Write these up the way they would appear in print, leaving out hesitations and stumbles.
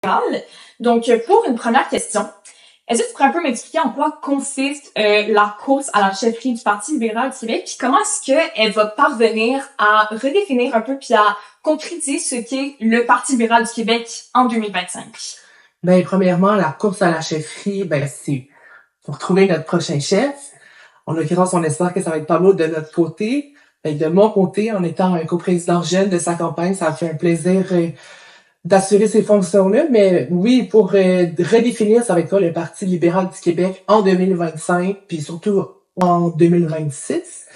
libéral. Donc, pour une première question, est-ce que tu pourrais un peu m'expliquer en quoi consiste la course à la chefferie du Parti libéral du Québec, puis comment est-ce qu'elle va parvenir à redéfinir un peu puis à concrétiser ce qu'est le Parti libéral du Québec en 2025? Ben, premièrement, la course à la chefferie, c'est pour trouver notre prochain chef. En l'occurrence, on espère que ça va être Pablo de notre côté. De mon côté, en étant un coprésident jeune de sa campagne, ça a fait un plaisir d'assurer ces fonctions-là. Mais oui, pour redéfinir, ça va être quoi le Parti libéral du Québec en 2025, puis surtout en 2026,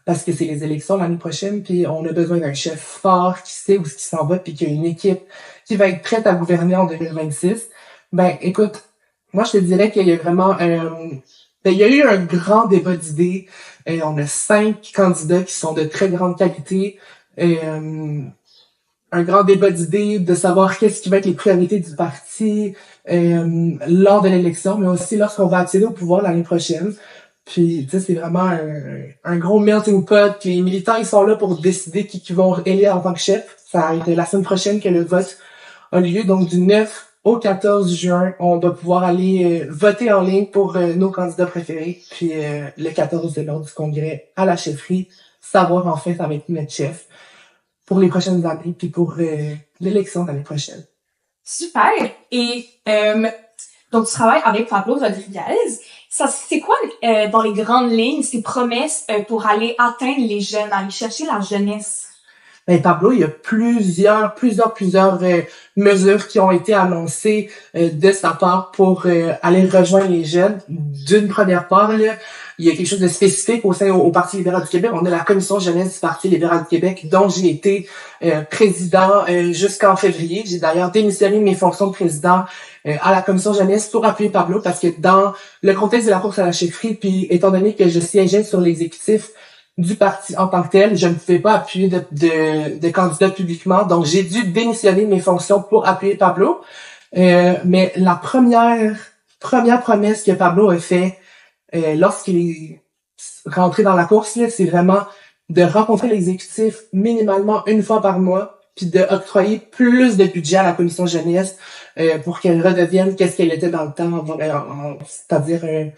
parce que c'est les élections l'année prochaine, puis on a besoin d'un chef fort qui sait où ce qui s'en va, puis qui a une équipe qui va être prête à gouverner en 2026. Écoute, moi je te dirais qu'il y a vraiment il y a eu un grand débat d'idées. On a 5 candidats qui sont de très grande qualité. Un grand débat d'idées de savoir qu'est-ce qui va être les priorités du parti lors de l'élection, mais aussi lorsqu'on va accéder au pouvoir l'année prochaine. Puis, tu sais, c'est vraiment un gros melting pot. Puis les militants, ils sont là pour décider qui vont élire en tant que chef. Ça va être la semaine prochaine que le vote a lieu. Donc, du 9 au 14 juin, on va pouvoir aller voter en ligne pour nos candidats préférés. Puis, le 14 lors du congrès à la chefferie, savoir en fait avec notre chef pour les prochaines années, puis pour l'élection de l'année prochaine. Super! Et donc, tu travailles avec Pablo Rodriguez. Ça, c'est quoi, dans les grandes lignes, ses promesses pour aller atteindre les jeunes, aller chercher la jeunesse? Pablo, il y a plusieurs mesures qui ont été annoncées de sa part pour aller rejoindre les jeunes. D'une première part, là, il y a quelque chose de spécifique au Parti libéral du Québec. On a la commission jeunesse du Parti libéral du Québec, dont j'ai été président jusqu'en février. J'ai d'ailleurs démissionné de mes fonctions de président à la commission jeunesse pour appuyer Pablo, parce que dans le contexte de la course à la chefferie, puis étant donné que je siégeais sur l'exécutif du parti en tant que tel, je ne pouvais pas appuyer de candidats publiquement, donc j'ai dû démissionner de mes fonctions pour appuyer Pablo. Mais la première promesse que Pablo a fait lorsqu'il est rentré dans la course, là, c'est vraiment de rencontrer l'exécutif minimalement une fois par mois, puis de octroyer plus de budget à la commission jeunesse pour qu'elle redevienne qu'est-ce qu'elle était dans le temps, c'est-à-dire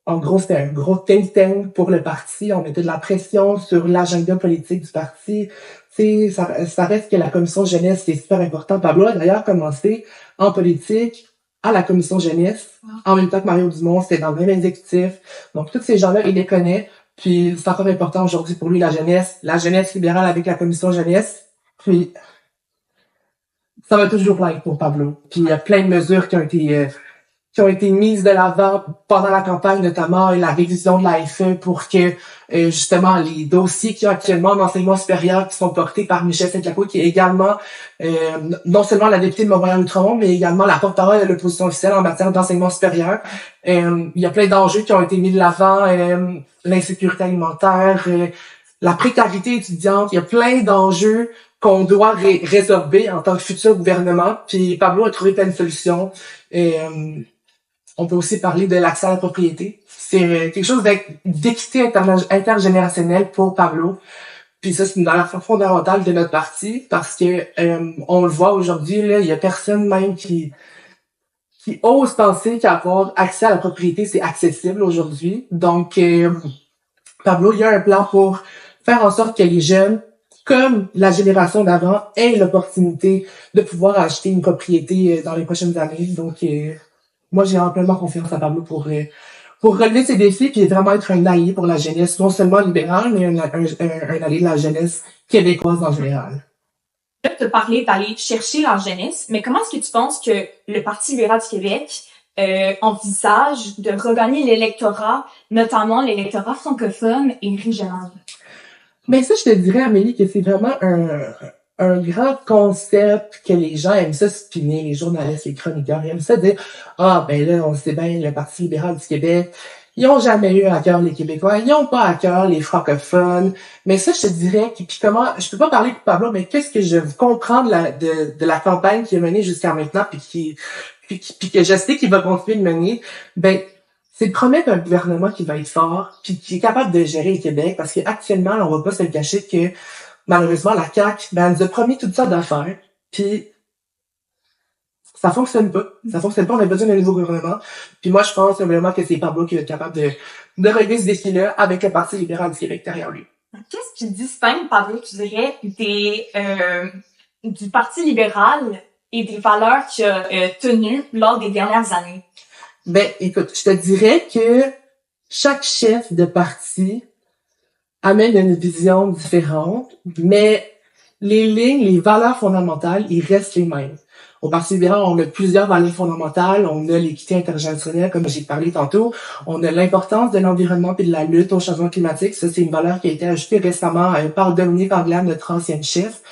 en gros, c'était un gros think tank pour le parti. On mettait de la pression sur l'agenda politique du parti. Tu sais, ça reste que la commission jeunesse, c'est super important. Pablo a d'ailleurs commencé en politique à la commission jeunesse, en même temps que Mario Dumont, c'était dans le même exécutif. Donc, tous ces gens-là, il les connaît. Puis, c'est encore important aujourd'hui pour lui, la jeunesse libérale avec la commission jeunesse. Puis, ça va toujours l'être pour Pablo. Puis, il y a plein de mesures qui ont été mises de l'avant pendant la campagne, notamment la révision de la FE pour que, justement, les dossiers qui ont actuellement en enseignement supérieur qui sont portés par Michel Saint-Claude, qui est également, non seulement la députée de Montréal-Outremont, mais également la porte-parole de l'opposition officielle en matière d'enseignement supérieur. Il y a plein d'enjeux qui ont été mis de l'avant, l'insécurité alimentaire, la précarité étudiante, il y a plein d'enjeux qu'on doit résorber en tant que futur gouvernement. Puis Pablo a trouvé plein de solutions. On peut aussi parler de l'accès à la propriété. C'est quelque chose d'équité intergénérationnelle pour Pablo. Puis ça, c'est une valeur fondamentale de notre parti parce que on le voit aujourd'hui, là, il y a personne même qui ose penser qu'avoir accès à la propriété, c'est accessible aujourd'hui. Donc, Pablo, il y a un plan pour faire en sorte que les jeunes, comme la génération d'avant, aient l'opportunité de pouvoir acheter une propriété dans les prochaines années. Donc, moi, j'ai amplement confiance à Pablo pour relever ces défis et vraiment être un allié pour la jeunesse, non seulement libérale, mais un allié de la jeunesse québécoise en général. Là, tu as parlé d'aller chercher la jeunesse, mais comment est-ce que tu penses que le Parti libéral du Québec envisage de regagner l'électorat, notamment l'électorat francophone et régional? Mais ça, je te dirais, Amélie, que c'est vraiment un grand concept que les gens aiment ça spinner, les journalistes, les chroniqueurs, ils aiment ça dire « Ah, ben là, on sait bien, le Parti libéral du Québec, ils ont jamais eu à cœur les Québécois, ils ont pas à cœur les francophones. » Mais ça, je te dirais, puis comment, je peux pas parler pour Pablo, mais qu'est-ce que je comprends de la campagne qui est menée jusqu'à maintenant, puis que je sais qu'il va continuer de mener, c'est de promettre un gouvernement qui va être fort, puis qui est capable de gérer le Québec, parce qu'actuellement, on va pas se le cacher que malheureusement, la CAQ, elle nous a promis toutes sortes d'affaires, puis ça fonctionne pas. Ça fonctionne pas, on a besoin d'un nouveau gouvernement. Puis moi, je pense vraiment que c'est Pablo qui va être capable de régler ce défi-là avec le Parti libéral du Québec derrière lui. Qu'est-ce qui distingue, Pablo, tu dirais, du Parti libéral et des valeurs qu'il a tenues lors des dernières années? Ben, écoute, je te dirais que chaque chef de parti amène une vision différente, mais les lignes, les valeurs fondamentales, ils restent les mêmes. Au Parti libéral, on a plusieurs valeurs fondamentales. On a l'équité intergénérationnelle, comme j'ai parlé tantôt. On a l'importance de l'environnement et de la lutte au changement climatique. Ça, c'est une valeur qui a été ajoutée récemment par Dominique Anglade, notre ancienne chef.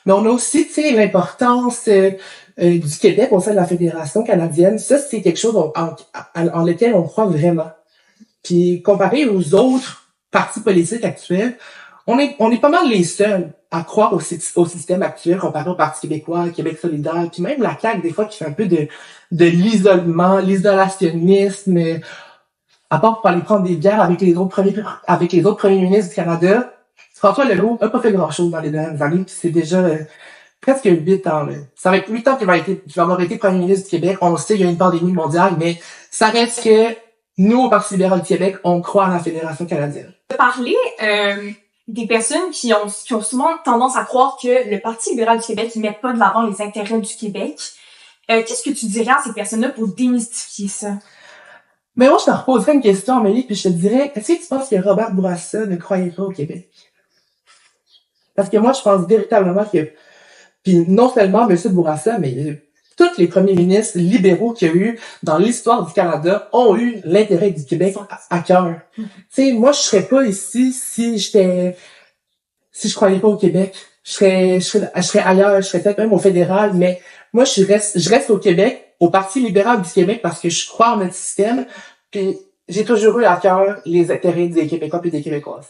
Mais on a aussi, tu sais, l'importance du Québec au sein de la Fédération canadienne. Ça, c'est quelque chose en lequel on croit vraiment. Puis, comparé aux autres partis politiques actuels, on est pas mal les seuls à croire au système actuel comparé au Parti québécois, Québec solidaire, puis même la CAQ, des fois, qui fait un peu de l'isolement, l'isolationnisme, à part pour aller prendre des bières avec les autres premiers ministres du Canada. François Legault a pas fait grand-chose dans les dernières années, puis c'est déjà presque 8 ans. Là. Ça va être 8 ans qu'il va avoir été premier ministre du Québec. On le sait, il y a une pandémie mondiale, mais ça reste que nous, au Parti libéral du Québec, on croit à la Fédération canadienne. Parler des personnes qui ont souvent tendance à croire que le Parti libéral du Québec ne met pas de l'avant les intérêts du Québec. Qu'est-ce que tu dirais à ces personnes-là pour démystifier ça? Mais moi, je te reposerais une question, Amélie, puis je te dirais, est-ce que tu penses que Robert Bourassa ne croyait pas au Québec? Parce que moi, je pense véritablement que, puis non seulement M. Bourassa, mais tous les premiers ministres libéraux qu'il y a eu dans l'histoire du Canada ont eu l'intérêt du Québec à cœur. Tu sais, moi, je serais pas ici si je croyais pas au Québec. Je serais ailleurs, je serais peut-être même au fédéral, mais moi, je reste au Québec, au Parti libéral du Québec, parce que je crois en notre système, puis j'ai toujours eu à cœur les intérêts des Québécois et des Québécoises.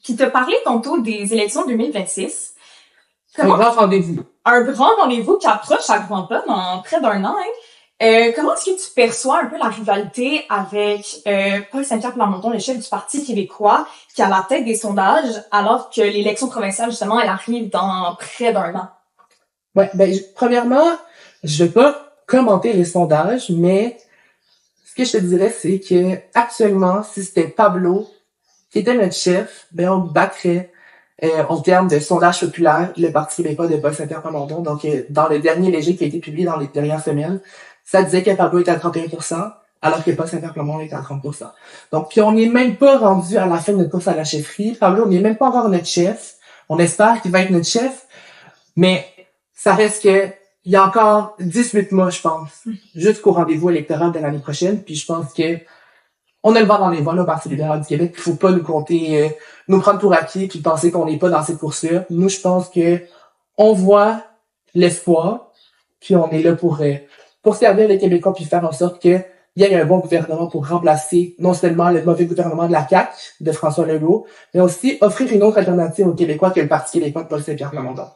Puis t'as parlé tantôt des élections 2026. Un grand rendez-vous. Un grand rendez-vous qui approche à grands pas dans près d'un an. Comment est-ce que tu perçois un peu la rivalité avec Paul Saint-Pierre Plamondon, le chef du Parti québécois, qui est à la tête des sondages, alors que l'élection provinciale, justement, elle arrive dans près d'un an? Ouais, ben premièrement, je vais pas commenter les sondages, mais ce que je te dirais, c'est que actuellement, si c'était Pablo qui était notre chef, ben on battrait en termes de sondage populaire le Parti québécois de Paul Saint-Pierre Plamondon. Donc, dans le dernier léger qui a été publié dans les dernières semaines, ça disait que Pablo était à 31%, alors que Paul Saint-Pierre Plamondon était à 30%. Donc, puis on n'est même pas rendu à la fin de notre course à la chefferie. Pablo n'est même pas encore notre chef. On espère qu'il va être notre chef, mais ça reste que il y a encore 18 mois, je pense, jusqu'au rendez-vous électoral de l'année prochaine. Puis je pense que on a le vent dans les voiles au Parti libéral du Québec. Il faut pas nous prendre pour acquis puis penser qu'on n'est pas dans cette course-là. Nous, je pense que on voit l'espoir, puis on est là pour servir les Québécois puis faire en sorte que il y ait un bon gouvernement pour remplacer non seulement le mauvais gouvernement de la CAQ, de François Legault, mais aussi offrir une autre alternative aux Québécois que le Parti québécois de Paul Saint-Pierre Plamondon.